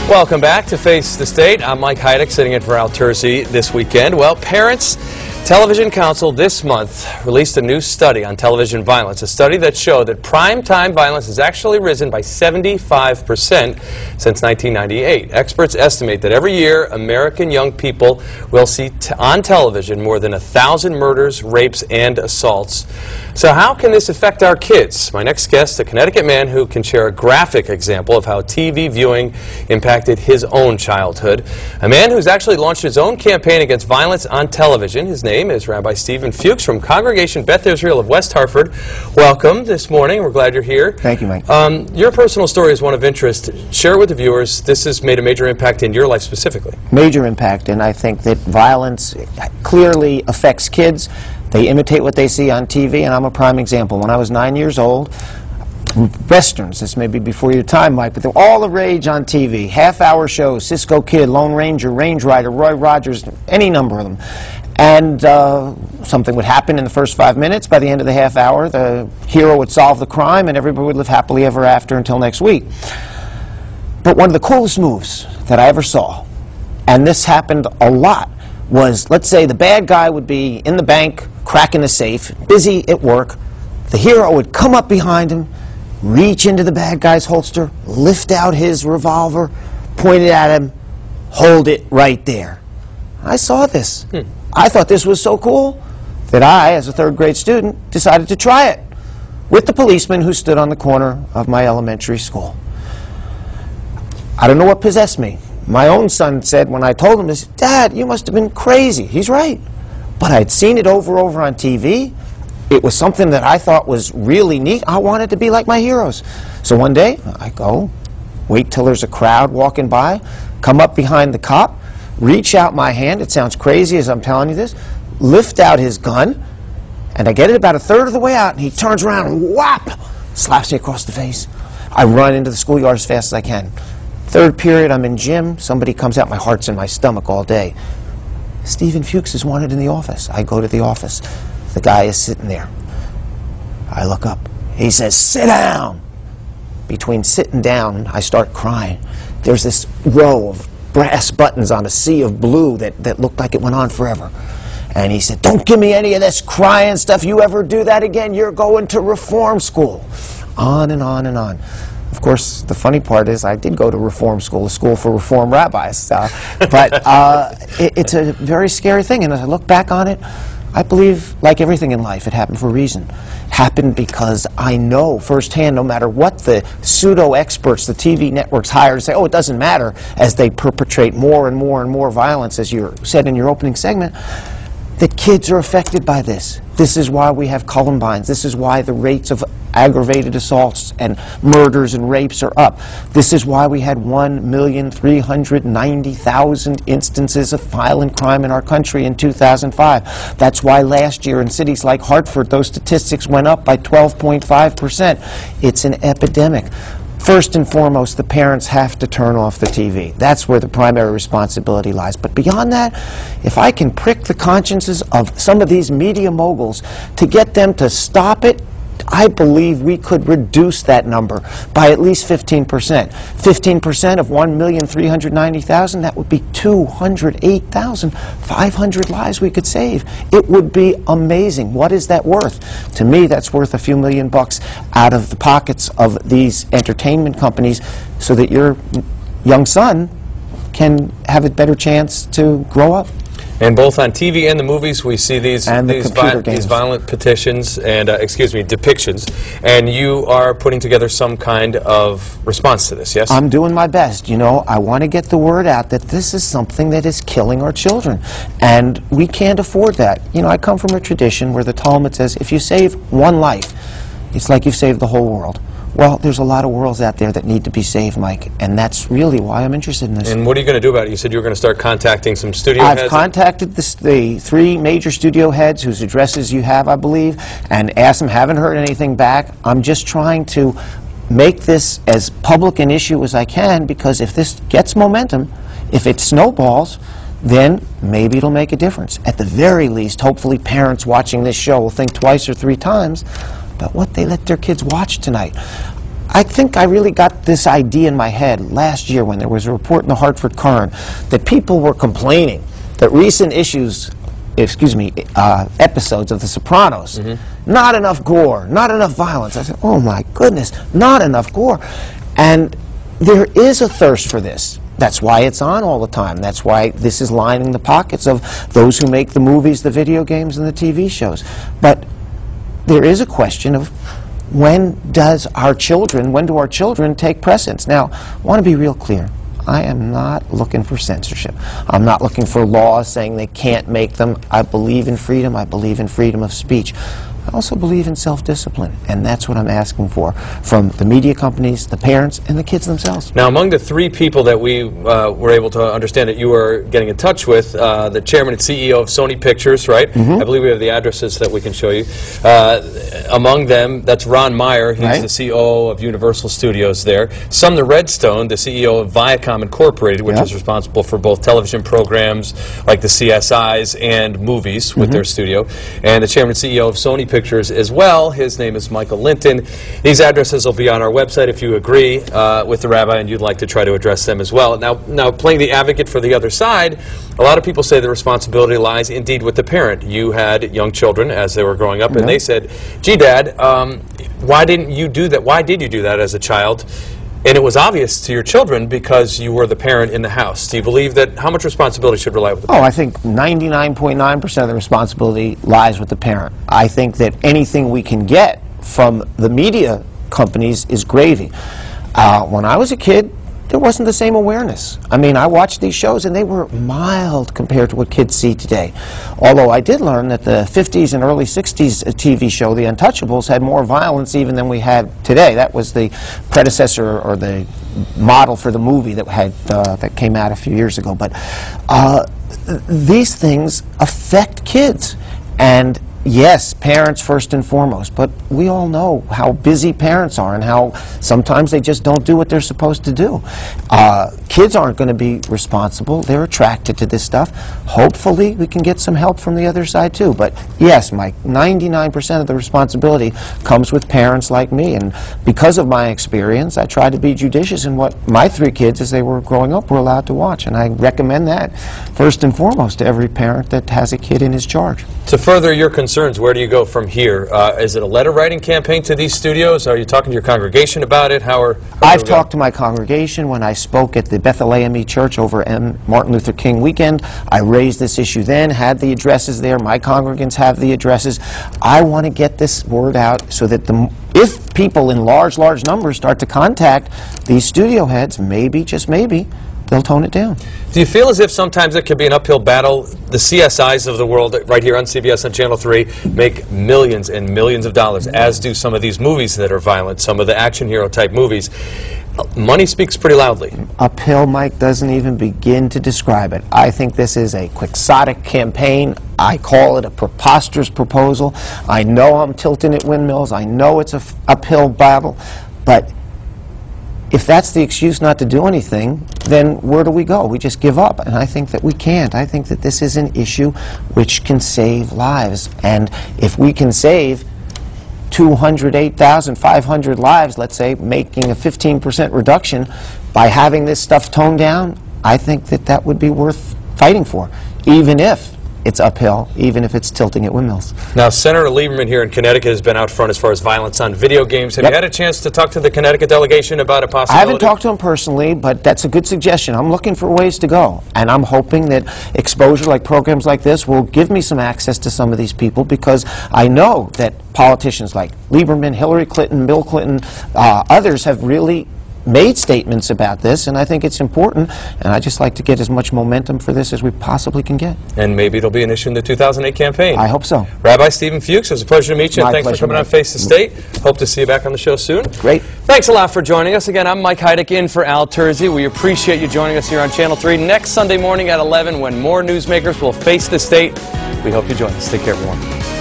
Welcome back to Face the State. I'm Mike Heidick, sitting in for Al Terzi this weekend. Well, Parents Television Council this month released a new study on television violence, a study that showed that primetime violence has actually risen by 75% since 1998. Experts estimate that every year American young people will see on television more than 1,000 murders, rapes, and assaults. So how can this affect our kids? My next guest, a Connecticut man who can share a graphic example of how TV viewing impacted his own childhood. A man who's actually launched his own campaign against violence on television. His name is Rabbi Fuchs from Congregation Beth Israel of West Hartford. Welcome this morning. We're glad you're here. Thank you, Mike. Your personal story is one of interest. Share it with the viewers. This has made a major impact in your life specifically. Major impact, and I think that violence clearly affects kids. They imitate what they see on TV, and I'm a prime example. When I was 9 years old, Westerns, this may be before your time, Mike, but they're all the rage on TV. Half-hour shows, Cisco Kid, Lone Ranger, Range Rider, Roy Rogers, any number of them. And something would happen in the first 5 minutes. By the end of the half hour, the hero would solve the crime, and everybody would live happily ever after until next week. But one of the coolest moves that I ever saw, and this happened a lot, was, let's say the bad guy would be in the bank, cracking the safe, busy at work. The hero would come up behind him, reach into the bad guy's holster, lift out his revolver, point it at him, hold it right there. I saw this. I thought this was so cool that I, as a third-grade student, decided to try it with the policeman who stood on the corner of my elementary school. I don't know what possessed me. My own son said when I told him this, "Dad, you must have been crazy." He's right. But I'd seen it over on TV. It was something that I thought was really neat. I wanted to be like my heroes. So one day, I go, wait till there's a crowd walking by, come up behind the cop, reach out my hand, it sounds crazy as I'm telling you this, lift out his gun, and I get it about a third of the way out, and he turns around and whap, slaps me across the face. I run into the schoolyard as fast as I can. Third period, I'm in gym, somebody comes out, my heart's in my stomach all day. Fuchs is wanted in the office. I go to the office. The guy is sitting there. I look up. He says, "Sit down." Between sitting down, I start crying. There's this row of brass buttons on a sea of blue that looked like it went on forever. And he said, "Don't give me any of this crying stuff. You ever do that again, you're going to reform school." On and on and on. Of course, the funny part is I did go to reform school, a school for reform rabbis. But it's a very scary thing. And as I look back on it, I believe, like everything in life, it happened for a reason. It happened because I know firsthand, no matter what the pseudo-experts the TV networks hire to say, "Oh, it doesn't matter," as they perpetrate more and more and more violence, as you said in your opening segment, that kids are affected by this. This is why we have Columbines. This is why the rates of aggravated assaults and murders and rapes are up. This is why we had 1,390,000 instances of violent crime in our country in 2005. That's why last year in cities like Hartford, those statistics went up by 12.5%. It's an epidemic. First and foremost, the parents have to turn off the TV. That's where the primary responsibility lies. But beyond that, if I can prick the consciences of some of these media moguls to get them to stop it, I believe we could reduce that number by at least 15%. 15% of 1,390,000, that would be 208,500 lives we could save. It would be amazing. What is that worth? To me, that's worth a few $1 million out of the pockets of these entertainment companies so that your young son can have a better chance to grow up. And both on TV and the movies, we see these violent petitions and depictions. And you are putting together some kind of response to this, yes? I'm doing my best. You know, I want to get the word out that this is something that is killing our children, and we can't afford that. You know, I come from a tradition where the Talmud says, if you save one life, it's like you've saved the whole world. Well, there's a lot of worlds out there that need to be saved, Mike, and that's really why I'm interested in this. And what are you going to do about it? You said you were going to start contacting some studio heads? I've contacted the 3 major studio heads whose addresses you have, I believe, and asked them, haven't heard anything back. I'm just trying to make this as public an issue as I can, because if this gets momentum, if it snowballs, then maybe it'll make a difference. At the very least, hopefully parents watching this show will think twice or 3 times about what they let their kids watch tonight. I think I really got this idea in my head last year when there was a report in the Hartford Current that people were complaining that recent episodes of The Sopranos, not enough gore, not enough violence. I said, oh my goodness, not enough gore. And there is a thirst for this. That's why it's on all the time. That's why this is lining the pockets of those who make the movies, the video games, and the TV shows. But there is a question of when do our children take precedence? Now, I want to be real clear. I am not looking for censorship. I'm not looking for laws saying they can't make them. I believe in freedom. I believe in freedom of speech. I also believe in self-discipline, and that's what I'm asking for from the media companies, the parents, and the kids themselves. Now, among the 3 people that we were able to understand that you were getting in touch with, the chairman and CEO of Sony Pictures, right? I believe we have the addresses that we can show you. Among them, that's Ron Meyer. He's the CEO of Universal Studios there. Sumner Redstone, the CEO of Viacom Incorporated, which is responsible for both television programs like the CSIs and movies with their studio. And the chairman and CEO of Sony Pictures as well. His name is Michael Linton. These addresses will be on our website if you agree with the rabbi and you'd like to try to address them as well. Now, playing the advocate for the other side, a lot of people say the responsibility lies indeed with the parent. You had young children as they were growing up, and they said, gee, Dad, why didn't you do that? Why did you do that as a child? And it was obvious to your children because you were the parent in the house. Do you believe that, how much responsibility should rely with the parent? Oh, I think 99.9% of the responsibility lies with the parent. I think that anything we can get from the media companies is gravy. When I was a kid, there wasn't the same awareness. I mean, I watched these shows and they were mild compared to what kids see today. Although I did learn that the 50s and early 60s TV show, The Untouchables, had more violence even than we had today. That was the predecessor or the model for the movie that came out a few years ago. But these things affect kids. And yes, parents first and foremost, but we all know how busy parents are and how sometimes they just don't do what they're supposed to do. Kids aren't going to be responsible. They're attracted to this stuff. Hopefully we can get some help from the other side too. But yes, Mike, 99% of the responsibility comes with parents like me, and because of my experience, I try to be judicious in what my 3 kids, as they were growing up, were allowed to watch, and I recommend that first and foremost to every parent that has a kid in his charge. To further your concerns, where do you go from here? Is it a letter-writing campaign to these studios? Are you talking to your congregation about it? I've talked to my congregation when I spoke at the Beth Church over Martin Luther King weekend. I raised this issue then, had the addresses there. My congregants have the addresses. I want to get this word out so that if people in large numbers start to contact these studio heads, maybe, just maybe, they'll tone it down. Do you feel as if sometimes it could be an uphill battle? The CSIs of the world right here on CBS on Channel 3 make millions and millions of dollars, as do some of these movies that are violent, some of the action hero type movies. Money speaks pretty loudly. Uphill, Mike, doesn't even begin to describe it. I think this is a quixotic campaign. I call it a preposterous proposal. I know I'm tilting at windmills. I know it's an uphill battle, but if that's the excuse not to do anything, then where do we go? We just give up, and I think that we can't. I think that this is an issue which can save lives, and if we can save 208,500 lives, let's say, making a 15% reduction by having this stuff toned down, I think that that would be worth fighting for, even if it's uphill, even if it's tilting at windmills. Now, Senator Lieberman here in Connecticut has been out front as far as violence on video games. Have you had a chance to talk to the Connecticut delegation about a possibility? I haven't talked to him personally, but that's a good suggestion. I'm looking for ways to go, and I'm hoping that exposure like programs like this will give me some access to some of these people, because I know that politicians like Lieberman, Hillary Clinton, Bill Clinton, others have really made statements about this, and I think it's important, and I just like to get as much momentum for this as we possibly can get. And maybe it'll be an issue in the 2008 campaign. I hope so. Rabbi Stephen Fuchs, it was a pleasure to meet you, and thanks for coming on Face the State. Hope to see you back on the show soon. Great. Thanks a lot for joining us. Again, I'm Mike Heidick in for Al Terzi. We appreciate you joining us here on Channel 3 next Sunday morning at 11 when more newsmakers will face the state. We hope you join us. Take care, everyone.